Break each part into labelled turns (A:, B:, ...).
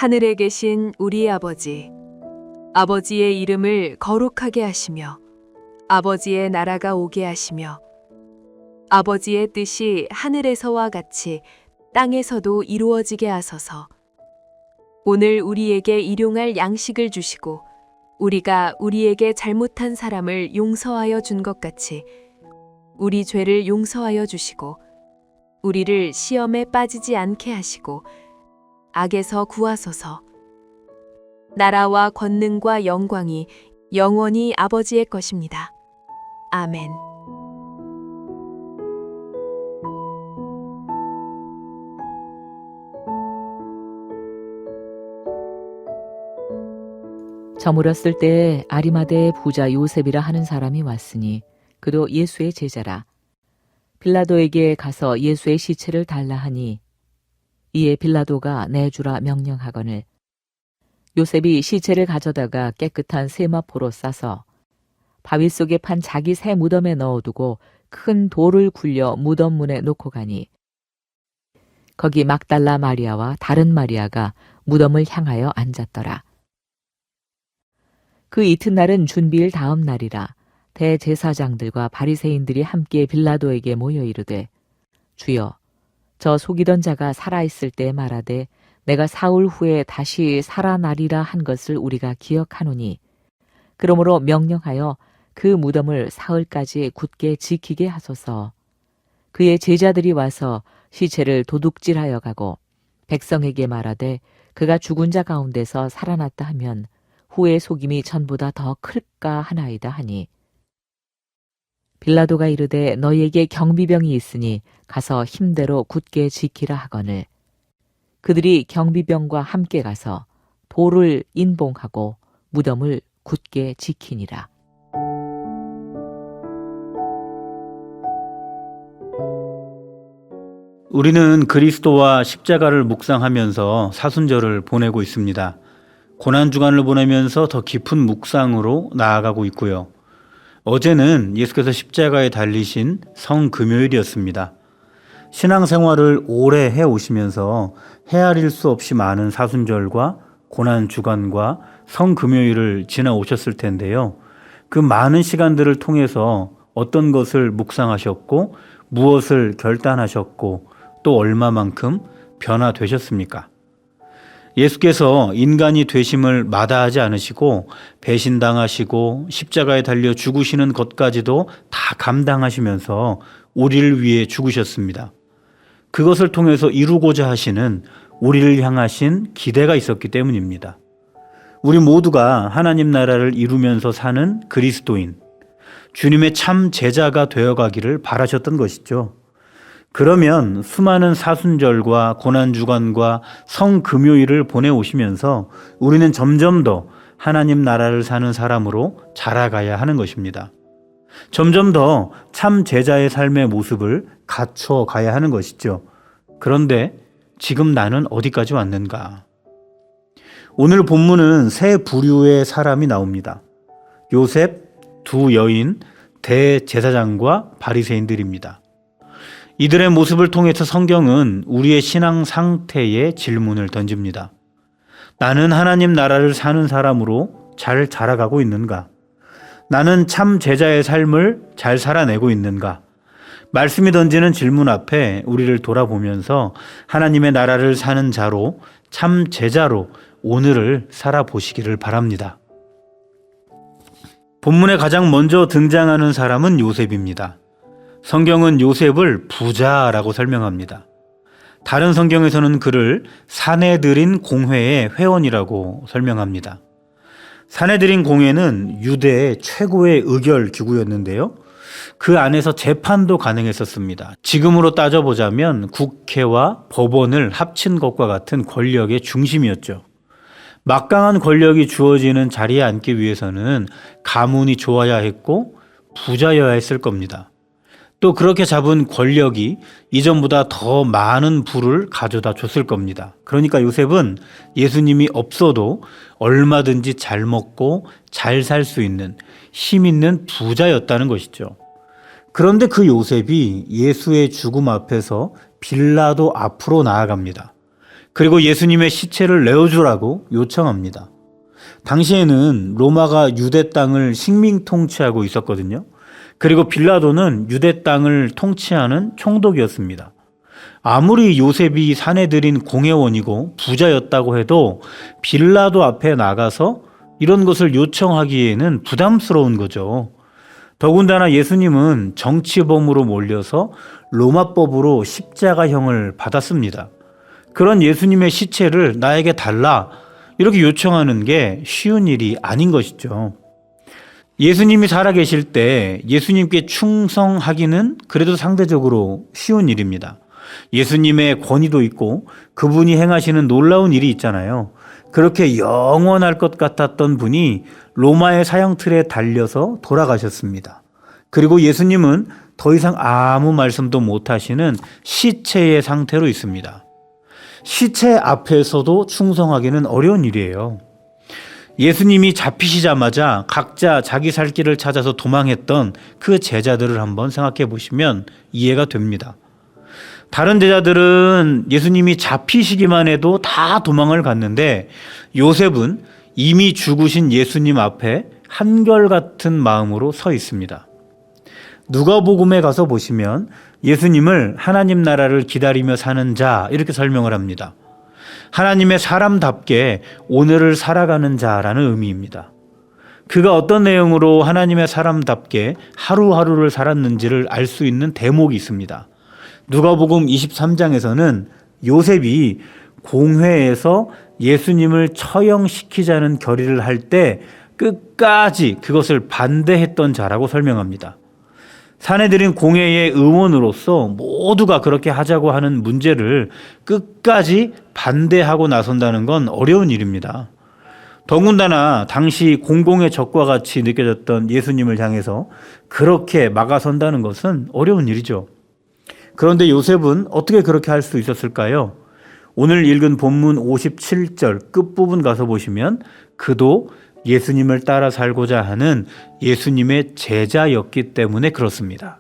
A: 하늘에 계신 우리 아버지, 아버지의 이름을 거룩하게 하시며 아버지의 나라가 오게 하시며 아버지의 뜻이 하늘에서와 같이 땅에서도 이루어지게 하소서. 오늘 우리에게 일용할 양식을 주시고 우리가 우리에게 잘못한 사람을 용서하여 준 것 같이 우리 죄를 용서하여 주시고 우리를 시험에 빠지지 않게 하시고 악에서 구하소서. 나라와 권능과 영광이 영원히 아버지의 것입니다. 아멘.
B: 저물었을 때에 아리마대의 부자 요셉이라 하는 사람이 왔으니 그도 예수의 제자라. 빌라도에게 가서 예수의 시체를 달라 하니 이에 빌라도가 내주라 명령하거늘 요셉이 시체를 가져다가 깨끗한 세마포로 싸서 바위 속에 판 자기 새 무덤에 넣어두고 큰 돌을 굴려 무덤 문에 놓고 가니 거기 막달라 마리아와 다른 마리아가 무덤을 향하여 앉았더라. 그 이튿날은 준비일 다음 날이라. 대제사장들과 바리새인들이 함께 빌라도에게 모여 이르되 주여, 저 속이던 자가 살아있을 때 말하되 내가 사흘 후에 다시 살아나리라 한 것을 우리가 기억하노니 그러므로 명령하여 그 무덤을 사흘까지 굳게 지키게 하소서. 그의 제자들이 와서 시체를 도둑질하여 가고 백성에게 말하되 그가 죽은 자 가운데서 살아났다 하면 후의 속임이 전보다 더 클까 하나이다 하니 빌라도가 이르되 너희에게 경비병이 있으니 가서 힘대로 굳게 지키라 하거늘 그들이 경비병과 함께 가서 돌을 인봉하고 무덤을 굳게 지키니라.
C: 우리는 그리스도와 십자가를 묵상하면서 사순절을 보내고 있습니다. 고난주간을 보내면서 더 깊은 묵상으로 나아가고 있고요. 어제는 예수께서 십자가에 달리신 성금요일이었습니다. 신앙생활을 오래 해오시면서 헤아릴 수 없이 많은 사순절과 고난주간과 성금요일을 지나오셨을 텐데요. 그 많은 시간들을 통해서 어떤 것을 묵상하셨고 무엇을 결단하셨고 또 얼마만큼 변화되셨습니까? 예수께서 인간이 되심을 마다하지 않으시고 배신당하시고 십자가에 달려 죽으시는 것까지도 다 감당하시면서 우리를 위해 죽으셨습니다. 그것을 통해서 이루고자 하시는 우리를 향하신 기대가 있었기 때문입니다. 우리 모두가 하나님 나라를 이루면서 사는 그리스도인, 주님의 참 제자가 되어가기를 바라셨던 것이죠. 그러면 수많은 사순절과 고난주간과 성금요일을 보내오시면서 우리는 점점 더 하나님 나라를 사는 사람으로 자라가야 하는 것입니다. 점점 더 참 제자의 삶의 모습을 갖춰가야 하는 것이죠. 그런데 지금 나는 어디까지 왔는가? 오늘 본문은 세 부류의 사람이 나옵니다. 요셉, 두 여인, 대제사장과 바리새인들입니다. 이들의 모습을 통해서 성경은 우리의 신앙 상태에 질문을 던집니다. 나는 하나님 나라를 사는 사람으로 잘 자라가고 있는가? 나는 참 제자의 삶을 잘 살아내고 있는가? 말씀이 던지는 질문 앞에 우리를 돌아보면서 하나님의 나라를 사는 자로, 참 제자로 오늘을 살아보시기를 바랍니다. 본문에 가장 먼저 등장하는 사람은 요셉입니다. 성경은 요셉을 부자라고 설명합니다. 다른 성경에서는 그를 사내들인 공회의 회원이라고 설명합니다. 사내들인 공회는 유대의 최고의 의결 기구였는데요. 그 안에서 재판도 가능했었습니다. 지금으로 따져보자면 국회와 법원을 합친 것과 같은 권력의 중심이었죠. 막강한 권력이 주어지는 자리에 앉기 위해서는 가문이 좋아야 했고 부자여야 했을 겁니다. 또 그렇게 잡은 권력이 이전보다 더 많은 부를 가져다 줬을 겁니다. 그러니까 요셉은 예수님이 없어도 얼마든지 잘 먹고 잘 살 수 있는 힘 있는 부자였다는 것이죠. 그런데 그 요셉이 예수의 죽음 앞에서 빌라도 앞으로 나아갑니다. 그리고 예수님의 시체를 내어주라고 요청합니다. 당시에는 로마가 유대 땅을 식민 통치하고 있었거든요. 그리고 빌라도는 유대 땅을 통치하는 총독이었습니다. 아무리 요셉이 사내들인 공회원이고 부자였다고 해도 빌라도 앞에 나가서 이런 것을 요청하기에는 부담스러운 거죠. 더군다나 예수님은 정치범으로 몰려서 로마법으로 십자가형을 받았습니다. 그런 예수님의 시체를 나에게 달라 이렇게 요청하는 게 쉬운 일이 아닌 것이죠. 예수님이 살아계실 때 예수님께 충성하기는 그래도 상대적으로 쉬운 일입니다. 예수님의 권위도 있고 그분이 행하시는 놀라운 일이 있잖아요. 그렇게 영원할 것 같았던 분이 로마의 사형틀에 달려서 돌아가셨습니다. 그리고 예수님은 더 이상 아무 말씀도 못하시는 시체의 상태로 있습니다. 시체 앞에서도 충성하기는 어려운 일이에요. 예수님이 잡히시자마자 각자 자기 살 길을 찾아서 도망했던 그 제자들을 한번 생각해 보시면 이해가 됩니다. 다른 제자들은 예수님이 잡히시기만 해도 다 도망을 갔는데 요셉은 이미 죽으신 예수님 앞에 한결같은 마음으로 서 있습니다. 누가복음에 가서 보시면 예수님을 하나님 나라를 기다리며 사는 자 이렇게 설명을 합니다. 하나님의 사람답게 오늘을 살아가는 자라는 의미입니다. 그가 어떤 내용으로 하나님의 사람답게 하루하루를 살았는지를 알 수 있는 대목이 있습니다. 누가복음 23장에서는 요셉이 공회에서 예수님을 처형시키자는 결의를 할 때 끝까지 그것을 반대했던 자라고 설명합니다. 사내들인 공회의 의원으로서 모두가 그렇게 하자고 하는 문제를 끝까지 반대하고 나선다는 건 어려운 일입니다. 더군다나 당시 공공의 적과 같이 느껴졌던 예수님을 향해서 그렇게 막아선다는 것은 어려운 일이죠. 그런데 요셉은 어떻게 그렇게 할 수 있었을까요? 오늘 읽은 본문 57절 끝부분 가서 보시면 그도 예수님을 따라 살고자 하는 예수님의 제자였기 때문에 그렇습니다.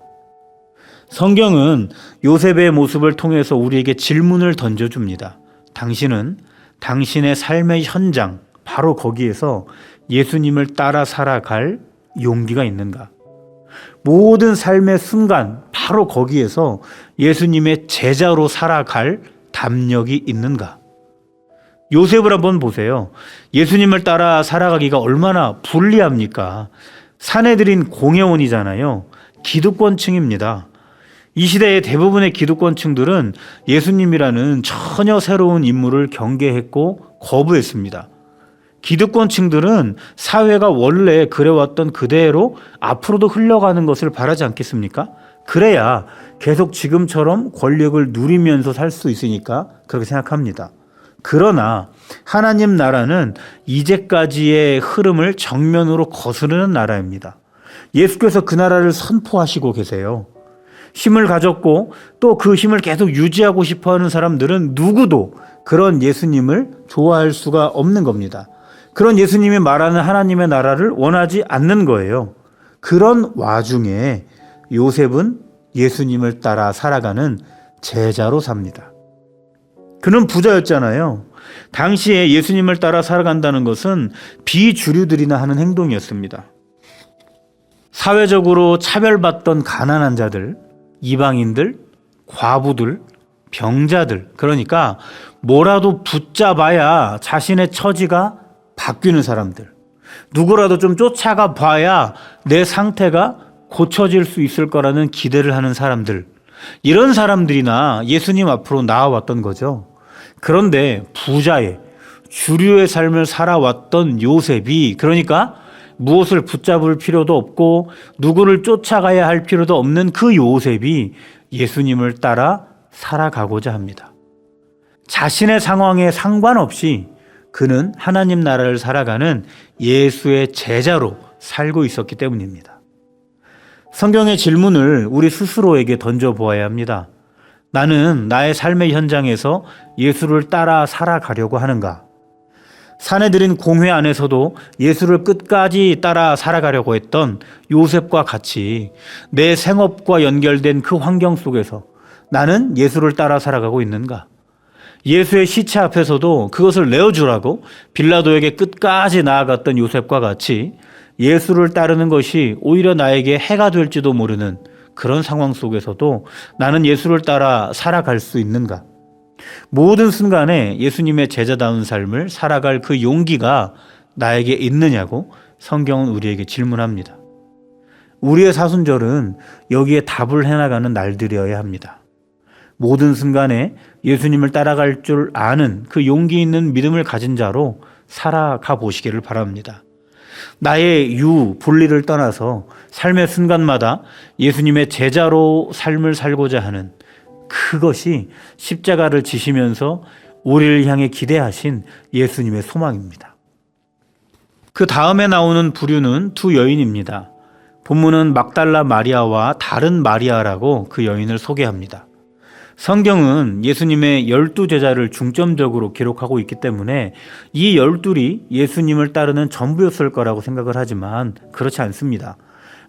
C: 성경은 요셉의 모습을 통해서 우리에게 질문을 던져줍니다. 당신은 당신의 삶의 현장, 바로 거기에서 예수님을 따라 살아갈 용기가 있는가? 모든 삶의 순간, 바로 거기에서 예수님의 제자로 살아갈 담력이 있는가? 요셉을 한번 보세요. 예수님을 따라 살아가기가 얼마나 불리합니까? 사내들인 공회원이잖아요. 기득권층입니다. 이 시대의 대부분의 기득권층들은 예수님이라는 전혀 새로운 인물을 경계했고 거부했습니다. 기득권층들은 사회가 원래 그래왔던 그대로 앞으로도 흘러가는 것을 바라지 않겠습니까? 그래야 계속 지금처럼 권력을 누리면서 살 수 있으니까 그렇게 생각합니다. 그러나 하나님 나라는 이제까지의 흐름을 정면으로 거스르는 나라입니다. 예수께서 그 나라를 선포하시고 계세요. 힘을 가졌고 또 그 힘을 계속 유지하고 싶어하는 사람들은 누구도 그런 예수님을 좋아할 수가 없는 겁니다. 그런 예수님이 말하는 하나님의 나라를 원하지 않는 거예요. 그런 와중에 요셉은 예수님을 따라 살아가는 제자로 삽니다. 그는 부자였잖아요. 당시에 예수님을 따라 살아간다는 것은 비주류들이나 하는 행동이었습니다. 사회적으로 차별받던 가난한 자들, 이방인들, 과부들, 병자들, 그러니까 뭐라도 붙잡아야 자신의 처지가 바뀌는 사람들, 누구라도 좀 쫓아가 봐야 내 상태가 고쳐질 수 있을 거라는 기대를 하는 사람들, 이런 사람들이나 예수님 앞으로 나아왔던 거죠. 그런데 부자의 주류의 삶을 살아왔던 요셉이, 그러니까 무엇을 붙잡을 필요도 없고 누구를 쫓아가야 할 필요도 없는 그 요셉이 예수님을 따라 살아가고자 합니다. 자신의 상황에 상관없이 그는 하나님 나라를 살아가는 예수의 제자로 살고 있었기 때문입니다. 성경의 질문을 우리 스스로에게 던져보아야 합니다. 나는 나의 삶의 현장에서 예수를 따라 살아가려고 하는가? 사내들인 공회 안에서도 예수를 끝까지 따라 살아가려고 했던 요셉과 같이 내 생업과 연결된 그 환경 속에서 나는 예수를 따라 살아가고 있는가? 예수의 시체 앞에서도 그것을 내어주라고 빌라도에게 끝까지 나아갔던 요셉과 같이 예수를 따르는 것이 오히려 나에게 해가 될지도 모르는 그런 상황 속에서도 나는 예수를 따라 살아갈 수 있는가? 모든 순간에 예수님의 제자다운 삶을 살아갈 그 용기가 나에게 있느냐고 성경은 우리에게 질문합니다. 우리의 사순절은 여기에 답을 해나가는 날들이어야 합니다. 모든 순간에 예수님을 따라갈 줄 아는 그 용기 있는 믿음을 가진 자로 살아가 보시기를 바랍니다. 나의 분리를 떠나서 삶의 순간마다 예수님의 제자로 삶을 살고자 하는 그것이 십자가를 지시면서 우리를 향해 기대하신 예수님의 소망입니다. 그 다음에 나오는 부류는 두 여인입니다. 본문은 막달라 마리아와 다른 마리아라고 그 여인을 소개합니다. 성경은 예수님의 12제자를 중점적으로 기록하고 있기 때문에 이 12이 예수님을 따르는 전부였을 거라고 생각을 하지만 그렇지 않습니다.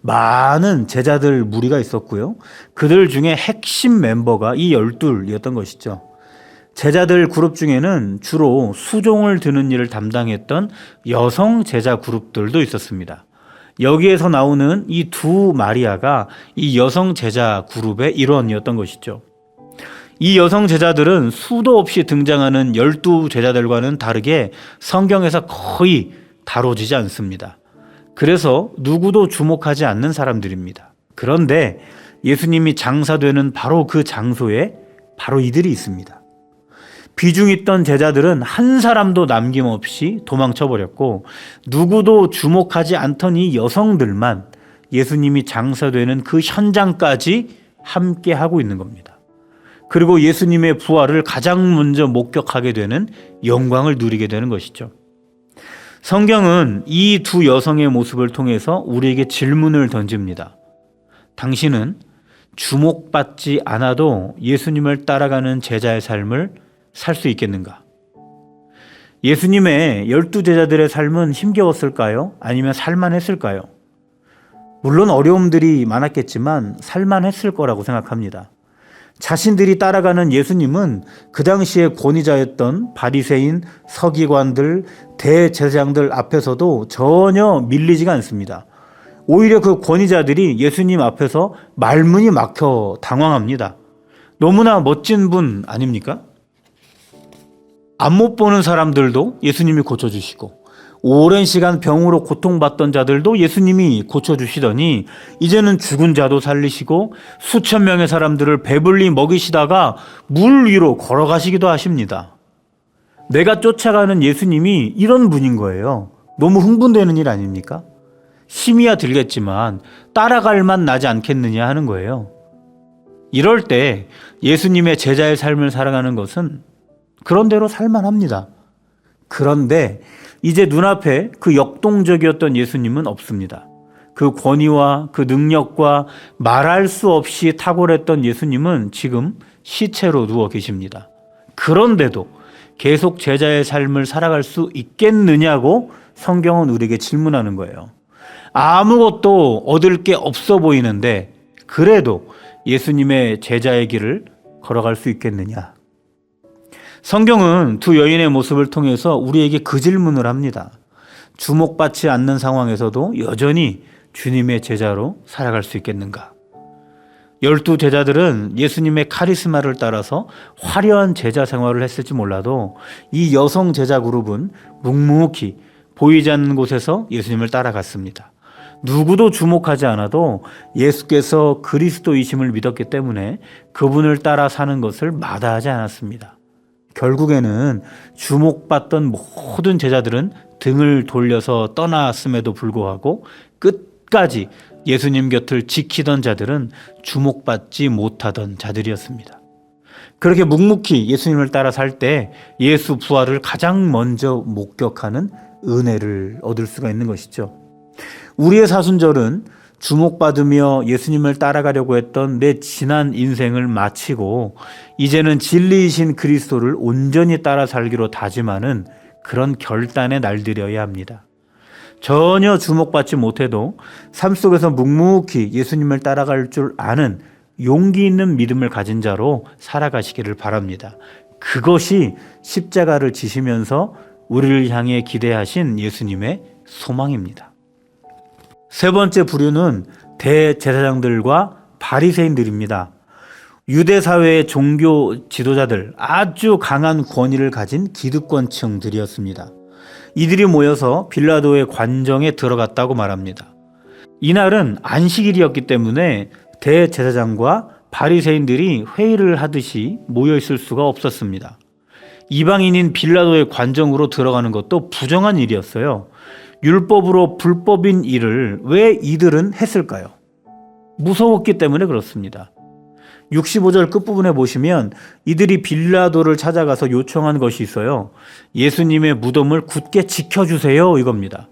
C: 많은 제자들 무리가 있었고요. 그들 중에 핵심 멤버가 이 12이었던 것이죠. 제자들 그룹 중에는 주로 수종을 드는 일을 담당했던 여성 제자 그룹들도 있었습니다. 여기에서 나오는 이 두 마리아가 이 여성 제자 그룹의 일원이었던 것이죠. 이 여성 제자들은 수도 없이 등장하는 12제자들과는 다르게 성경에서 거의 다뤄지지 않습니다. 그래서 누구도 주목하지 않는 사람들입니다. 그런데 예수님이 장사되는 바로 그 장소에 바로 이들이 있습니다. 비중 있던 제자들은 한 사람도 남김없이 도망쳐버렸고 누구도 주목하지 않던 이 여성들만 예수님이 장사되는 그 현장까지 함께 하고 있는 겁니다. 그리고 예수님의 부활을 가장 먼저 목격하게 되는 영광을 누리게 되는 것이죠. 성경은 이 두 여성의 모습을 통해서 우리에게 질문을 던집니다. 당신은 주목받지 않아도 예수님을 따라가는 제자의 삶을 살 수 있겠는가? 예수님의 12제자들의 삶은 힘겨웠을까요? 아니면 살만했을까요? 물론 어려움들이 많았겠지만 살만했을 거라고 생각합니다. 자신들이 따라가는 예수님은 그 당시에 권위자였던 바리새인, 서기관들, 대제사장들 앞에서도 전혀 밀리지가 않습니다. 오히려 그 권위자들이 예수님 앞에서 말문이 막혀 당황합니다. 너무나 멋진 분 아닙니까? 안 못 보는 사람들도 예수님이 고쳐주시고 오랜 시간 병으로 고통받던 자들도 예수님이 고쳐주시더니 이제는 죽은 자도 살리시고 수천 명의 사람들을 배불리 먹이시다가 물 위로 걸어가시기도 하십니다. 내가 쫓아가는 예수님이 이런 분인 거예요. 너무 흥분되는 일 아닙니까? 힘이야 들겠지만 따라갈 맛 나지 않겠느냐 하는 거예요. 이럴 때 예수님의 제자의 삶을 살아가는 것은 그런대로 살만합니다. 그런데 이제 눈앞에 그 역동적이었던 예수님은 없습니다. 그 권위와 그 능력과 말할 수 없이 탁월했던 예수님은 지금 시체로 누워 계십니다. 그런데도 계속 제자의 삶을 살아갈 수 있겠느냐고 성경은 우리에게 질문하는 거예요. 아무것도 얻을 게 없어 보이는데 그래도 예수님의 제자의 길을 걸어갈 수 있겠느냐? 성경은 두 여인의 모습을 통해서 우리에게 그 질문을 합니다. 주목받지 않는 상황에서도 여전히 주님의 제자로 살아갈 수 있겠는가? 12 제자들은 예수님의 카리스마를 따라서 화려한 제자 생활을 했을지 몰라도 이 여성 제자 그룹은 묵묵히 보이지 않는 곳에서 예수님을 따라갔습니다. 누구도 주목하지 않아도 예수께서 그리스도이심을 믿었기 때문에 그분을 따라 사는 것을 마다하지 않았습니다. 결국에는 주목받던 모든 제자들은 등을 돌려서 떠났음에도 불구하고 끝까지 예수님 곁을 지키던 자들은 주목받지 못하던 자들이었습니다. 그렇게 묵묵히 예수님을 따라 살 때 예수 부활을 가장 먼저 목격하는 은혜를 얻을 수가 있는 것이죠. 우리의 사순절은 주목받으며 예수님을 따라가려고 했던 내 지난 인생을 마치고 이제는 진리이신 그리스도를 온전히 따라 살기로 다짐하는 그런 결단의 날들이어야 합니다. 전혀 주목받지 못해도 삶 속에서 묵묵히 예수님을 따라갈 줄 아는 용기 있는 믿음을 가진 자로 살아가시기를 바랍니다. 그것이 십자가를 지시면서 우리를 향해 기대하신 예수님의 소망입니다. 세 번째 부류는 대제사장들과 바리새인들입니다. 유대 사회의 종교 지도자들, 아주 강한 권위를 가진 기득권층들이었습니다. 이들이 모여서 빌라도의 관정에 들어갔다고 말합니다. 이날은 안식일이었기 때문에 대제사장과 바리새인들이 회의를 하듯이 모여 있을 수가 없었습니다. 이방인인 빌라도의 관정으로 들어가는 것도 부정한 일이었어요. 율법으로 불법인 일을 왜 이들은 했을까요? 무서웠기 때문에 그렇습니다. 65절 끝부분에 보시면 이들이 빌라도를 찾아가서 요청한 것이 있어요. 예수님의 무덤을 굳게 지켜주세요, 이겁니다.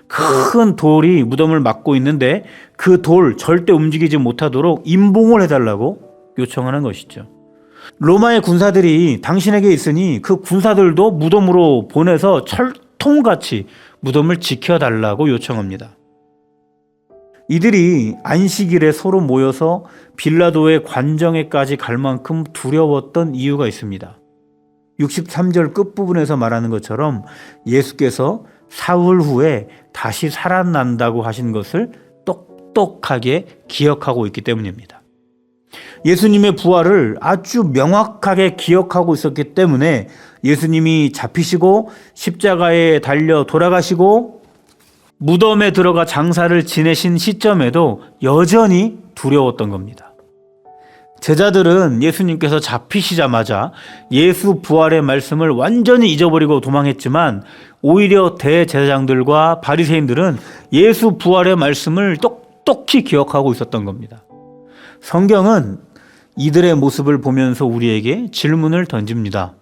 C: 큰 돌이 무덤을 막고 있는데 그 돌 절대 움직이지 못하도록 임봉을 해달라고 요청하는 것이죠. 로마의 군사들이 당신에게 있으니 그 군사들도 무덤으로 보내서 철통같이 무덤을 지켜달라고 요청합니다. 이들이 안식일에 서로 모여서 빌라도의 관정에까지 갈 만큼 두려웠던 이유가 있습니다. 63절 끝부분에서 말하는 것처럼 예수께서 사흘 후에 다시 살아난다고 하신 것을 똑똑하게 기억하고 있기 때문입니다. 예수님의 부활을 아주 명확하게 기억하고 있었기 때문에 예수님이 잡히시고 십자가에 달려 돌아가시고 무덤에 들어가 장사를 지내신 시점에도 여전히 두려웠던 겁니다. 제자들은 예수님께서 잡히시자마자 예수 부활의 말씀을 완전히 잊어버리고 도망했지만 오히려 대제사장들과 바리새인들은 예수 부활의 말씀을 똑똑히 기억하고 있었던 겁니다. 성경은 이들의 모습을 보면서 우리에게 질문을 던집니다.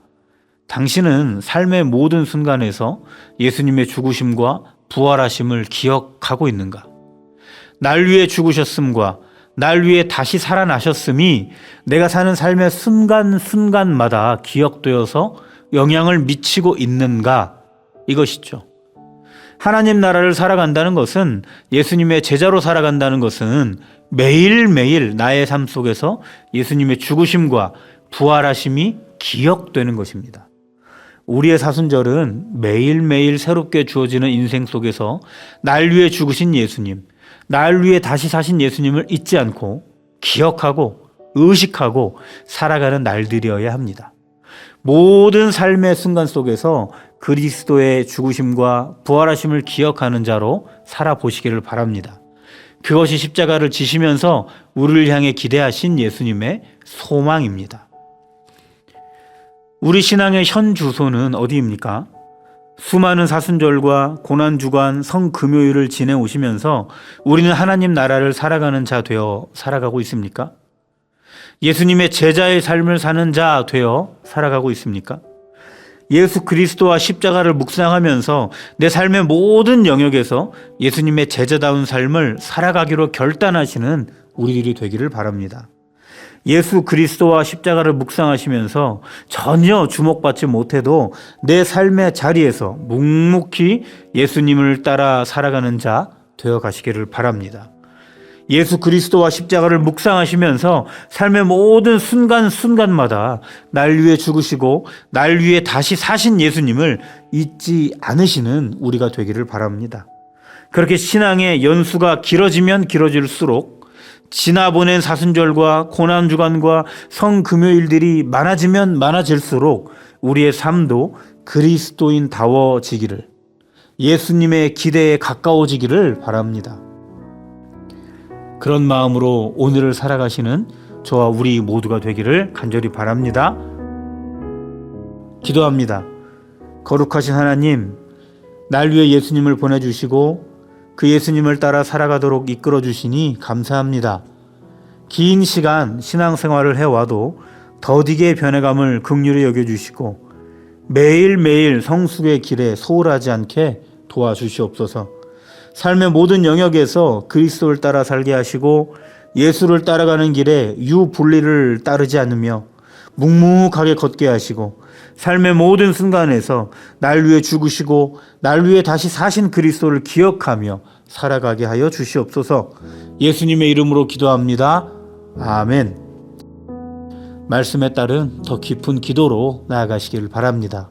C: 당신은 삶의 모든 순간에서 예수님의 죽으심과 부활하심을 기억하고 있는가? 날 위해 죽으셨음과 날 위해 다시 살아나셨음이 내가 사는 삶의 순간순간마다 기억되어서 영향을 미치고 있는가? 이것이죠. 하나님 나라를 살아간다는 것은, 예수님의 제자로 살아간다는 것은 매일매일 나의 삶 속에서 예수님의 죽으심과 부활하심이 기억되는 것입니다. 우리의 사순절은 매일매일 새롭게 주어지는 인생 속에서 날 위해 죽으신 예수님, 날 위해 다시 사신 예수님을 잊지 않고 기억하고 의식하고 살아가는 날들이어야 합니다. 모든 삶의 순간 속에서 그리스도의 죽으심과 부활하심을 기억하는 자로 살아보시기를 바랍니다. 그것이 십자가를 지시면서 우리를 향해 기대하신 예수님의 소망입니다. 우리 신앙의 현 주소는 어디입니까? 수많은 사순절과 고난주간 성금요일을 지내오시면서 우리는 하나님 나라를 살아가는 자 되어 살아가고 있습니까? 예수님의 제자의 삶을 사는 자 되어 살아가고 있습니까? 예수 그리스도와 십자가를 묵상하면서 내 삶의 모든 영역에서 예수님의 제자다운 삶을 살아가기로 결단하시는 우리들이 되기를 바랍니다. 예수 그리스도와 십자가를 묵상하시면서 전혀 주목받지 못해도 내 삶의 자리에서 묵묵히 예수님을 따라 살아가는 자 되어 가시기를 바랍니다. 예수 그리스도와 십자가를 묵상하시면서 삶의 모든 순간순간마다 날 위해 죽으시고 날 위해 다시 사신 예수님을 잊지 않으시는 우리가 되기를 바랍니다. 그렇게 신앙의 연수가 길어지면 길어질수록 지나보낸 사순절과 고난주간과 성금요일들이 많아지면 많아질수록 우리의 삶도 그리스도인다워지기를, 예수님의 기대에 가까워지기를 바랍니다. 그런 마음으로 오늘을 살아가시는 저와 우리 모두가 되기를 간절히 바랍니다. 기도합니다. 거룩하신 하나님, 날 위해 예수님을 보내주시고 그 예수님을 따라 살아가도록 이끌어 주시니 감사합니다. 긴 시간 신앙생활을 해와도 더디게 변해감을 긍휼히 여겨주시고 매일매일 성숙의 길에 소홀하지 않게 도와주시옵소서. 삶의 모든 영역에서 그리스도를 따라 살게 하시고 예수를 따라가는 길에 유분리를 따르지 않으며 묵묵하게 걷게 하시고 삶의 모든 순간에서 날 위해 죽으시고 날 위해 다시 사신 그리스도를 기억하며 살아가게 하여 주시옵소서. 예수님의 이름으로 기도합니다. 아멘. 말씀에 따른 더 깊은 기도로 나아가시길 바랍니다.